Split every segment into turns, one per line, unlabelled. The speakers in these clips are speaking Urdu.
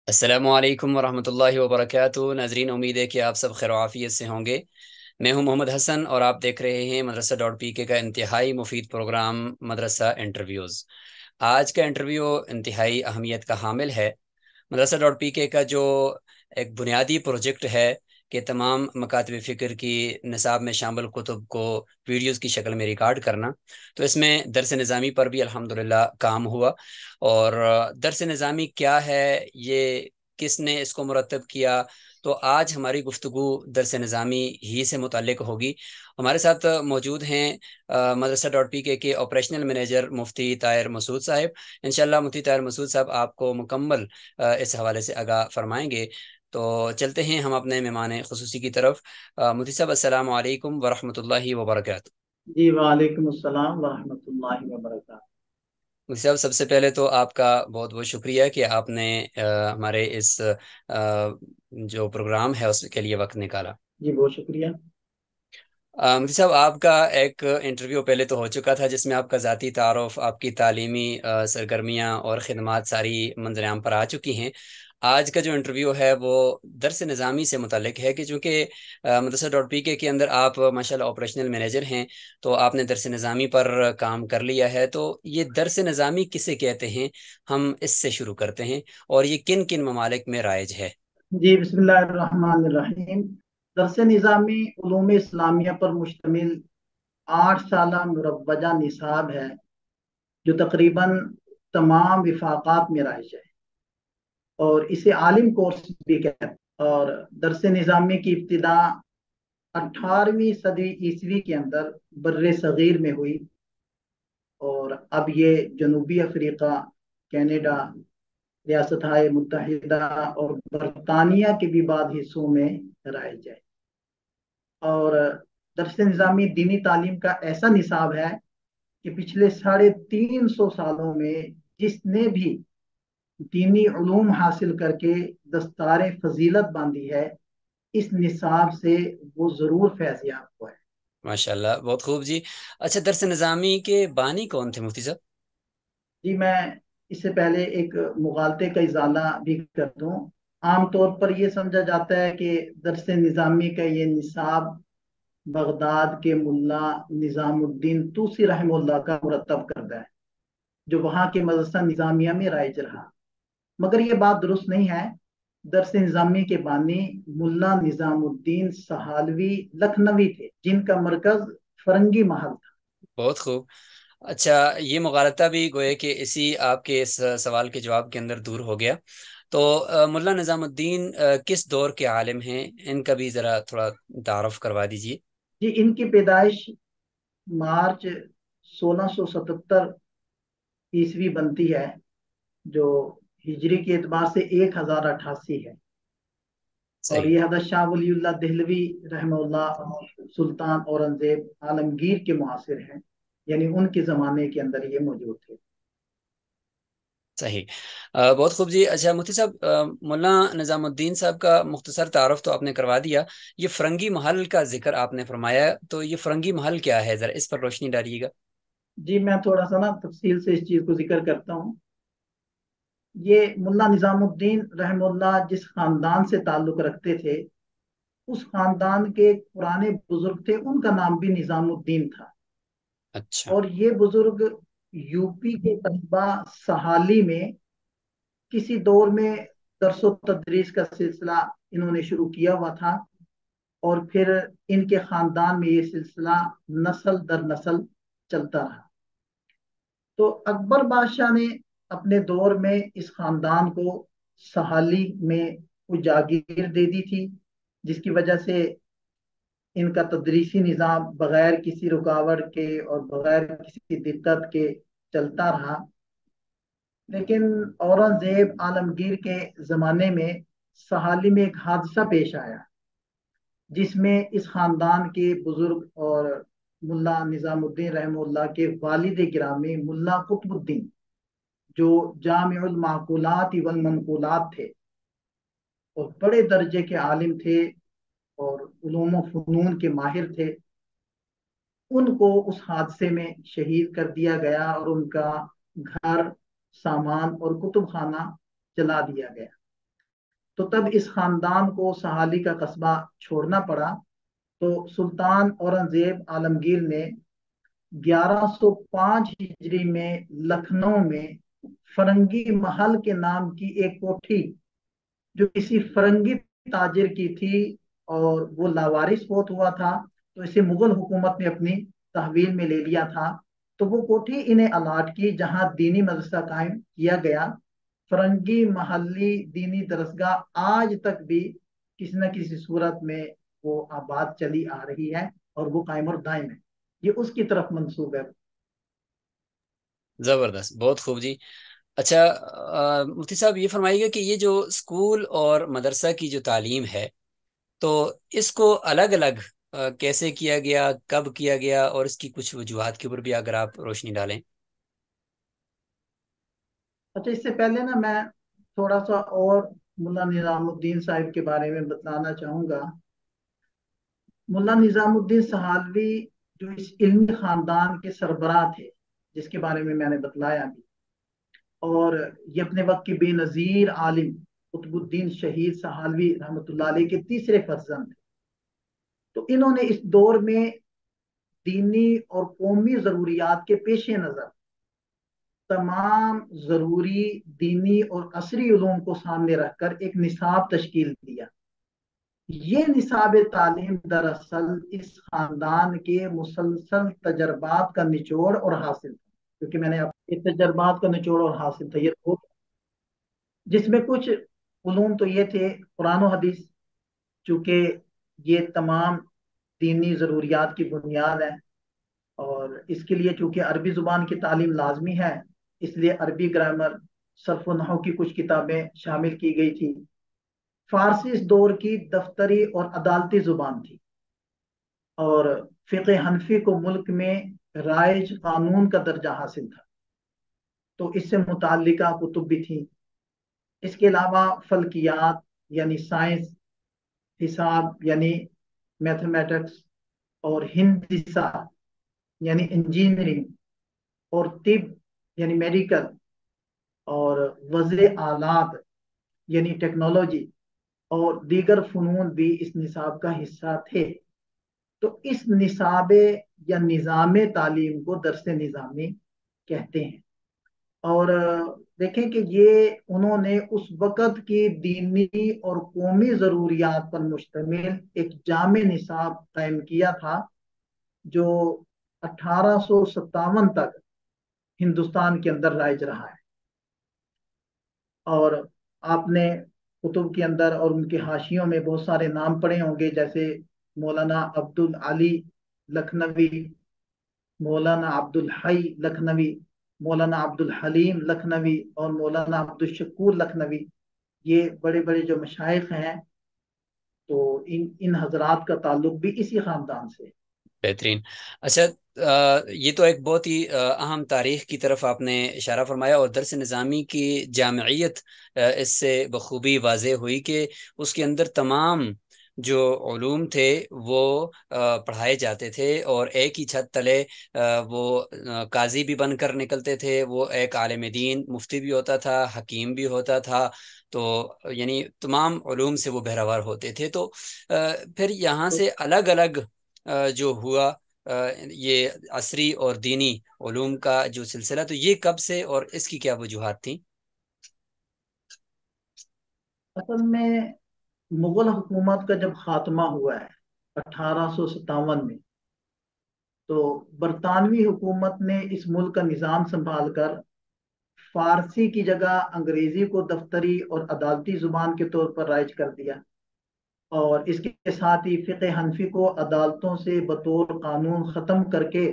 السلام علیکم ورحمۃ اللہ وبرکاتہ ناظرین، امید ہے کہ آپ سب خیر و عافیت سے ہوں گے۔ میں ہوں محمد حسن اور آپ دیکھ رہے ہیں مدرسہ ڈاٹ پی کے کا انتہائی مفید پروگرام مدرسہ انٹرویوز۔ آج کا انٹرویو انتہائی اہمیت کا حامل ہے۔ مدرسہ ڈاٹ پی کے کا جو ایک بنیادی پروجیکٹ ہے کہ تمام مکاتب فکر کی نصاب میں شامل کتب کو ویڈیوز کی شکل میں ریکارڈ کرنا، تو اس میں درس نظامی پر بھی الحمدللہ کام ہوا۔ اور درس نظامی کیا ہے، یہ کس نے اس کو مرتب کیا، تو آج ہماری گفتگو درس نظامی ہی سے متعلق ہوگی۔ ہمارے ساتھ موجود ہیں مدرسہ ڈاٹ پی کے آپریشنل مینیجر مفتی طاہر مسعود صاحب۔ انشاءاللہ مفتی طاہر مسعود صاحب آپ کو مکمل اس حوالے سے آگاہ فرمائیں گے۔ تو چلتے ہیں ہم اپنے مہمان خصوصی کی طرف۔ مفتی صاحب السلام علیکم ورحمۃ اللہ وبرکاتہ۔
جی وعلیکم السلام ورحمۃ اللہ وبرکاتہ۔
مفتی صاحب، سب سے پہلے تو آپ کا بہت بہت شکریہ کہ آپ نے ہمارے اس جو پروگرام ہے اس کے لیے وقت نکالا۔
جی بہت شکریہ۔
مفتی صاحب، آپ کا ایک انٹرویو پہلے تو ہو چکا تھا جس میں آپ کا ذاتی تعارف، آپ کی تعلیمی سرگرمیاں اور خدمات ساری منظر عام پر آ چکی ہیں۔ آج کا جو انٹرویو ہے وہ درس نظامی سے متعلق ہے کہ چونکہ مدرسہ ڈاٹ پی کے اندر آپ ماشاءاللہ آپریشنل مینیجر ہیں، تو آپ نے درس نظامی پر کام کر لیا ہے۔ تو یہ درس نظامی کسے کہتے ہیں، ہم اس سے شروع کرتے ہیں، اور یہ کن کن ممالک میں رائج ہے؟
جی بسم اللہ الرحمن الرحیم۔ درس نظامی علوم اسلامیہ پر مشتمل 8 سالہ مروجہ نصاب ہے جو تقریباً تمام وفاقات میں رائج ہے، اور اسے عالم کورس بھی کہتے ہیں۔ اور درس نظامی کی ابتدا 18ویں صدی عیسوی کے اندر بر صغیر میں ہوئی، اور اب یہ جنوبی افریقہ، کینیڈا، ریاستہائے متحدہ اور برطانیہ کے بھی بعض حصوں میں رائج ہے۔ اور درس نظامی دینی تعلیم کا ایسا نصاب ہے کہ پچھلے 350 سالوں میں جس نے بھی دینی علوم حاصل کر کے دستار فضیلت باندھی ہے، اس نصاب سے وہ ضرور فیض یاب ہوا ہے۔
ماشاءاللہ، بہت خوب جی۔ اچھا، درس نظامی کے بانی کون تھے مفتی صاحب؟
جی میں اس سے پہلے ایک مغالطے کا ازالہ بھی کر دوں۔ عام طور پر یہ سمجھا جاتا ہے کہ درس نظامی کا یہ نصاب بغداد کے ملا نظام الدین توسی رحمہ اللہ کا مرتب کردہ ہے، جو وہاں کے مدرسہ نظامیہ میں رائج رہا، مگر یہ بات درست نہیں ہے۔ درس نظامی کے بانی ملا نظام الدین سہالوی لکھنوی تھے، جن کا مرکز فرنگی محل تھا۔
بہت خوب۔ اچھا، یہ مغالطہ بھی گویا کہ اسی آپ کے اس سوال کے جواب کے اندر دور ہو گیا۔ تو ملا نظام الدین کس دور کے عالم ہیں؟ ان کا بھی ذرا تھوڑا تعارف کروا دیجیے۔
جی ان کی پیدائش مارچ 1677 عیسوی بنتی ہے، جو ہجری کے اعتبار سے 1088 ہے۔ اور
صحیح،
یہ حضرت شاہ ولی اللہ دہلوی رحمہ اللہ اور سلطان اورنگزیب عالمگیر کے معاصر ہیں، یعنی ان کے زمانے کے اندر یہ موجود تھے۔
صحیح۔ بہت خوب جی۔ اچھا مفتی صاحب، ملا نظام الدین صاحب کا مختصر تعارف تو آپ نے کروا دیا، یہ فرنگی محل کا ذکر آپ نے فرمایا، تو یہ فرنگی محل کیا ہے، ذرا اس پر روشنی ڈالیے گا۔
جی میں تھوڑا سا نا تفصیل سے اس چیز کو ذکر کرتا ہوں۔ یہ ملا نظام الدین رحمہ اللہ جس خاندان سے تعلق رکھتے تھے، اس خاندان کے پرانے بزرگ تھے، ان کا نام بھی نظام الدین تھا۔
اچھا،
اور یہ بزرگ یو پی کے قصبہ سہالی میں کسی دور میں درس و تدریس کا سلسلہ انہوں نے شروع کیا ہوا تھا، اور پھر ان کے خاندان میں یہ سلسلہ نسل در نسل چلتا رہا۔ تو اکبر بادشاہ نے اپنے دور میں اس خاندان کو سہالی میں کچھ جاگیر دے دی تھی، جس کی وجہ سے ان کا تدریسی نظام بغیر کسی رکاوٹ کے اور بغیر کسی دقت کے چلتا رہا۔ لیکن اورنگزیب عالمگیر کے زمانے میں سہالی میں ایک حادثہ پیش آیا، جس میں اس خاندان کے بزرگ اور ملا نظام الدین رحمہ اللہ کے والد گرامی ملا قطب الدین، جو جامع المعقولات والمنقولات تھے اور بڑے درجے کے عالم تھے اور علوم و فنون کے ماہر تھے، ان کو اس حادثے میں شہید کر دیا گیا، اور ان کا گھر، سامان اور کتب خانہ جلا دیا گیا۔ تو تب اس خاندان کو سہالی کا قصبہ چھوڑنا پڑا۔ تو سلطان اورنگزیب عالمگیر نے 1105 ہجری میں لکھنؤ میں فرنگی محل کے نام کی ایک کوٹھی جو کسی فرنگی تاجر کی تھی اور وہ لاوارث فوت ہوا تھا، تو اسے مغل حکومت نے اپنی تحویل میں لے لیا تھا۔ تو وہ کوٹھی انہیں الاٹ کی جہاں دینی مدرسہ قائم کیا گیا۔ فرنگی محلی دینی درسگاہ آج تک بھی کسی نہ کسی صورت میں وہ آباد چلی آ رہی ہے اور وہ قائم اور دائم ہے، یہ اس کی طرف منسوب ہے۔
زبردست، بہت خوب جی۔ اچھا، مفتی صاحب یہ فرمائیے گا کہ یہ جو اسکول اور مدرسہ کی جو تعلیم ہے، تو اس کو الگ الگ کیسے کیا گیا، کب کیا گیا، اور اس کی کچھ وجوہات کے اوپر بھی اگر آپ روشنی ڈالیں۔
اچھا، اس سے پہلے نا میں تھوڑا سا اور ملا نظام الدین صاحب کے بارے میں بتلانا چاہوں گا۔ ملا نظام الدین سہالوی جو اس علمی خاندان کے سربراہ تھے جس کے بارے میں نے بتلایا بھی، اور یہ اپنے وقت کے بے نظیر عالم قطب الدین شہید سہالوی رحمۃ اللہ علیہ کے تیسرے فرزند تھے۔ تو انہوں نے اس دور میں دینی اور قومی ضروریات کے پیش نظر تمام ضروری دینی اور عصری علوم کو سامنے رکھ کر ایک نصاب تشکیل دیا۔ یہ نصاب تعلیم دراصل اس خاندان کے مسلسل تجربات کا نچوڑ اور حاصل تھا، کیونکہ میں نے تجربات کا نچوڑ اور حاصل تھا یہ، جس میں کچھ علوم تو یہ تھے قرآن و حدیث، چونکہ یہ تمام دینی ضروریات کی بنیاد ہے، اور اس کے لیے چونکہ عربی زبان کی تعلیم لازمی ہے، اس لیے عربی گرامر، صرف و نحو کی کچھ کتابیں شامل کی گئی تھی۔ فارسی اس دور کی دفتری اور عدالتی زبان تھی، اور فقہ حنفی کو ملک میں رائج قانون کا درجہ حاصل تھا، تو اس سے متعلقہ کتب بھی تھیں۔ اس کے علاوہ فلکیات یعنی سائنس، حساب یعنی میتھمیٹکس، اور ہندسہ یعنی انجینئرنگ، اور طب یعنی میڈیکل، اور وضع آلات یعنی ٹیکنالوجی، اور دیگر فنون بھی اس نصاب کا حصہ تھے۔ تو اس نصاب یا نظام تعلیم کو درس نظامی کہتے ہیں۔ اور دیکھیں کہ یہ انہوں نے اس وقت کی دینی اور قومی ضروریات پر مشتمل ایک جامع نصاب قائم کیا تھا جو 1857 تک ہندوستان کے اندر رائج رہا ہے۔ اور آپ نے کتب کے اندر اور ان کے حاشیوں میں بہت سارے نام پڑھے ہوں گے، جیسے مولانا عبد العلی لکھنوی، مولانا عبد الحی لکھنوی، مولانا عبد الحلیم لکھنوی، اور مولانا عبد الشکور لکھنوی۔ یہ بڑے بڑے جو مشائخ ہیں، تو ان حضرات کا تعلق بھی اسی خاندان سے۔
بہترین۔ اچھا، یہ تو ایک بہت ہی اہم تاریخ کی طرف آپ نے اشارہ فرمایا، اور درس نظامی کی جامعیت اس سے بخوبی واضح ہوئی کہ اس کے اندر تمام جو علوم تھے وہ پڑھائے جاتے تھے، اور ایک ہی چھت تلے وہ قاضی بھی بن کر نکلتے تھے، وہ ایک عالم دین مفتی بھی ہوتا تھا، حکیم بھی ہوتا تھا، تو یعنی تمام علوم سے وہ بہرور ہوتے تھے۔ تو پھر یہاں سے الگ الگ جو ہوا یہ عصری اور دینی علوم کا جو سلسلہ، تو یہ کب سے اور اس کی کیا وجوہات تھیں؟
اصل میں مغل حکومت کا جب خاتمہ ہوا ہے 1857 میں، تو برطانوی حکومت نے اس ملک کا نظام سنبھال کر فارسی کی جگہ انگریزی کو دفتری اور عدالتی زبان کے طور پر رائج کر دیا، اور اس کے ساتھ ہی فقہ حنفی کو عدالتوں سے بطور قانون ختم کر کے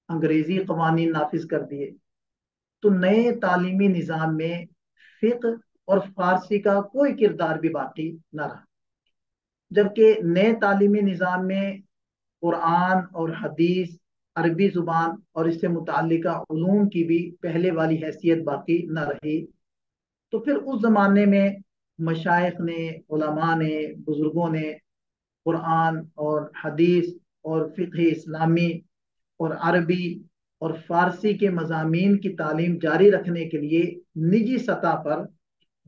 انگریزی قوانین نافذ کر دیے۔ تو نئے تعلیمی نظام میں فقہ اور فارسی کا کوئی کردار بھی باقی نہ رہا، جبکہ نئے تعلیمی نظام میں قرآن اور حدیث، عربی زبان اور اس سے متعلقہ علوم کی بھی پہلے والی حیثیت باقی نہ رہی۔ تو پھر اس زمانے میں مشائخ نے، علماء نے، بزرگوں نے قرآن اور حدیث اور فقہ اسلامی اور عربی اور فارسی کے مضامین کی تعلیم جاری رکھنے کے لیے نجی سطح پر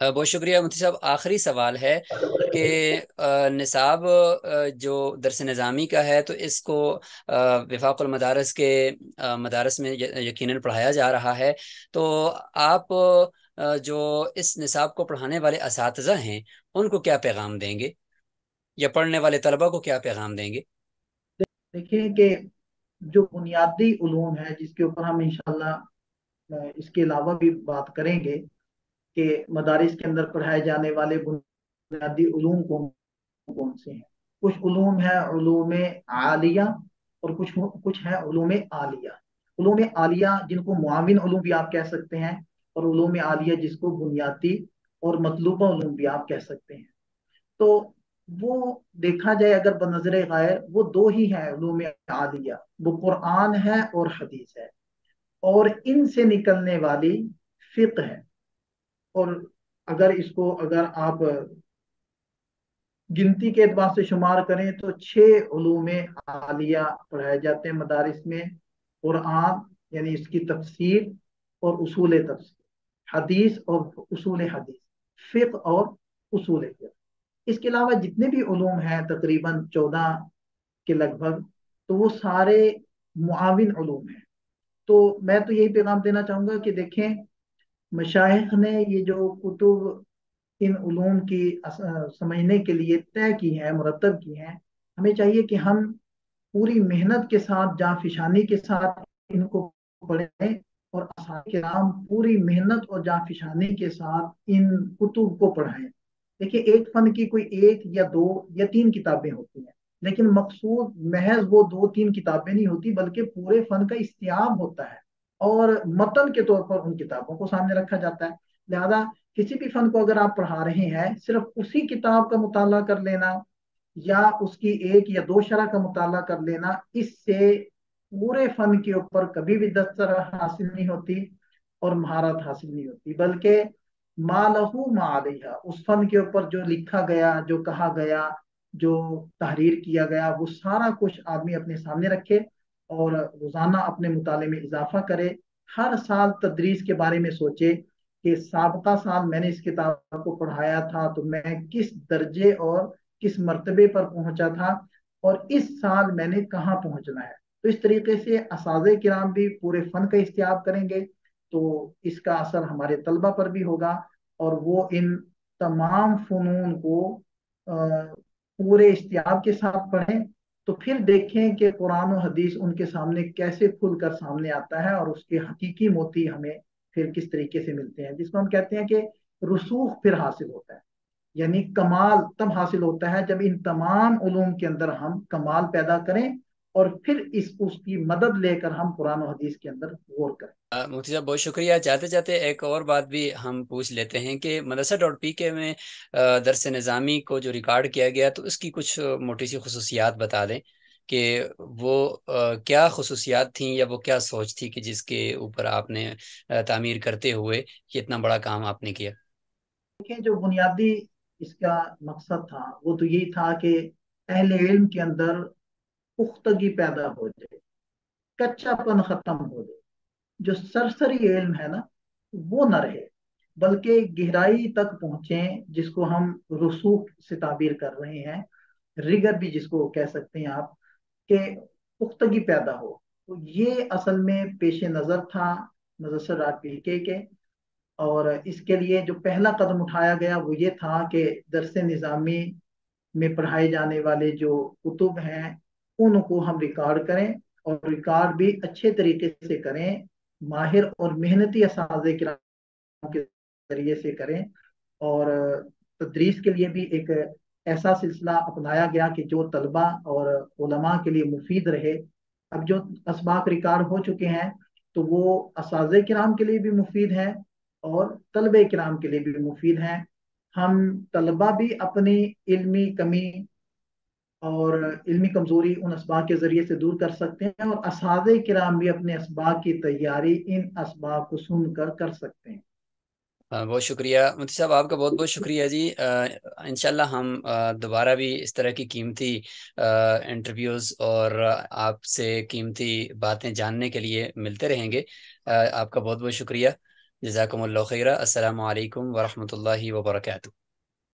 بہت شکریہ مفتی صاحب. آخری سوال ہے کہ نصاب جو درس نظامی کا ہے تو اس کو وفاق المدارس کے مدارس میں یقیناً پڑھایا جا رہا ہے. تو آپ جو اس نصاب کو پڑھانے والے اساتذہ ہیں ان کو کیا پیغام دیں گے، یا پڑھنے والے طلبہ کو کیا پیغام دیں گے؟
دیکھیں کہ جو بنیادی علوم ہے جس کے اوپر ہم انشاءاللہ اس کے علاوہ بھی بات کریں گے کہ مدارس کے اندر پڑھائے جانے والے بنیادی علوم کون کون سے ہیں. کچھ علوم ہے علوم عالیہ، اور کچھ ہے علوم عالیہ. علوم عالیہ جن کو معاون علوم بھی آپ کہہ سکتے ہیں، اور علوم عالیہ جس کو بنیادی اور مطلوبہ علوم بھی آپ کہہ سکتے ہیں. تو وہ دیکھا جائے اگر بنظر غیر وہ دو ہی ہیں علوم عالیہ، وہ قرآن ہے اور حدیث ہے، اور ان سے نکلنے والی فقہ ہے. اور اگر آپ گنتی کے اعتبار سے شمار کریں تو 6 علوم عالیہ پڑھائے جاتے ہیں مدارس میں: قرآن یعنی اس کی تفسیر اور اصول تفسیر، حدیث اور اصول حدیث، فقہ اور اصول فقہ. اس کے علاوہ جتنے بھی علوم ہیں تقریباً 14 کے لگ بھگ، تو وہ سارے معاون علوم ہیں. تو میں تو یہی پیغام دینا چاہوں گا کہ دیکھیں، مشائخ نے یہ جو کتب ان علوم کی سمجھنے کے لیے طے کی ہیں، مرتب کی ہیں، ہمیں چاہیے کہ ہم پوری محنت کے ساتھ، جاں فشانی کے ساتھ ان کو پڑھیں، اور اساتذہ کرام پوری محنت اور جاں فشانی کے ساتھ ان کتب کو پڑھائیں. دیکھیے، ایک فن کی کوئی 1 یا 2 یا 3 کتابیں ہوتی ہیں، لیکن مقصود محض وہ 2 3 کتابیں نہیں ہوتی، بلکہ پورے فن کا استیاب ہوتا ہے، اور متن کے طور پر ان کتابوں کو سامنے رکھا جاتا ہے. لہذا کسی بھی فن کو اگر آپ پڑھا رہے ہیں، صرف اسی کتاب کا مطالعہ کر لینا یا اس کی 1 یا 2 شرح کا مطالعہ کر لینا، اس سے پورے فن کے اوپر کبھی بھی دسترس حاصل نہیں ہوتی اور مہارت حاصل نہیں ہوتی، بلکہ ما لہو ما علیہ، اس فن کے اوپر جو لکھا گیا، جو کہا گیا، جو تحریر کیا گیا، وہ سارا کچھ آدمی اپنے سامنے رکھے اور روزانہ اپنے مطالعے میں اضافہ کرے. ہر سال تدریس کے بارے میں سوچے کہ سابقہ سال میں نے اس کتاب کو پڑھایا تھا تو میں کس درجے اور کس مرتبے پر پہنچا تھا، اور اس سال میں نے کہاں پہنچنا ہے. تو اس طریقے سے اساتذہ کرام بھی پورے فن کا استیاب کریں گے تو اس کا اثر ہمارے طلبہ پر بھی ہوگا، اور وہ ان تمام فنون کو پورے استیاب کے ساتھ پڑھیں. تو پھر دیکھیں کہ قرآن و حدیث ان کے سامنے کیسے کھل کر سامنے آتا ہے، اور اس کے حقیقی موتی ہمیں پھر کس طریقے سے ملتے ہیں، جس کو ہم کہتے ہیں کہ رسوخ پھر حاصل ہوتا ہے. یعنی کمال تب حاصل ہوتا ہے جب ان تمام علوم کے اندر ہم کمال پیدا کریں، اور پھر اس کی مدد لے کر ہم قرآن و حدیث کے اندر غور کریں.
مفتی صاحب بہت شکریہ. جاتے جاتے ایک اور بات بھی ہم پوچھ لیتے ہیں کہ مدرسہ ڈاٹ پی کے میں درس نظامی کو جو ریکارڈ کیا گیا تو اس کی کچھ موٹی سی خصوصیات بتا دیں کہ وہ کیا خصوصیات تھیں، یا وہ کیا سوچ تھی کہ جس کے اوپر آپ نے تعمیر کرتے ہوئے یہ اتنا بڑا کام آپ نے کیا.
دیکھیں، جو بنیادی اس کا مقصد تھا وہ تو یہی تھا کہ اہل علم کے اندر پختگی پیدا ہو جائے، کچا پن ختم ہو جائے، جو سرسری علم ہے نا وہ نہ رہے، بلکہ گہرائی تک پہنچیں، جس کو ہم رسوخ سے تعبیر کر رہے ہیں، ریگر بھی جس کو کہہ سکتے ہیں آپ، کہ پختگی پیدا ہو. تو یہ اصل میں پیش نظر تھا مدرسہ ڈاٹ پی کے. اور اس کے لیے جو پہلا قدم اٹھایا گیا وہ یہ تھا کہ درس نظامی میں پڑھائے جانے والے جو کتب ہیں ان کو ہم ریکارڈ کریں، اور ریکارڈ بھی اچھے طریقے سے کریں، ماہر اور محنتی اساتذہ کرام کے ذریعے سے کریں. اور تدریس کے لیے بھی ایک ایسا سلسلہ اپنایا گیا کہ جو طلبہ اور علماء کے لیے مفید رہے. اب جو اسباق ریکارڈ ہو چکے ہیں تو وہ اساتذہ کرام کے لیے بھی مفید ہیں اور طلبہ کرام کے لیے بھی مفید ہیں. ہم طلبہ بھی اپنی علمی کمی اور علمی کمزوری ان اسباق کے ذریعے سے دور کر سکتے ہیں، اور اساتذہ کرام بھی اپنے اسباق کی تیاری ان اسباق کو سن کر کر سکتے ہیں.
بہت شکریہ مفتی صاحب، آپ کا بہت بہت شکریہ جی. انشاءاللہ ہم دوبارہ بھی اس طرح کی قیمتی انٹرویوز اور آپ سے قیمتی باتیں جاننے کے لیے ملتے رہیں گے. آپ کا بہت بہت شکریہ. جزاکم اللہ خیرہ. السلام علیکم ورحمۃ اللہ وبرکاتہ.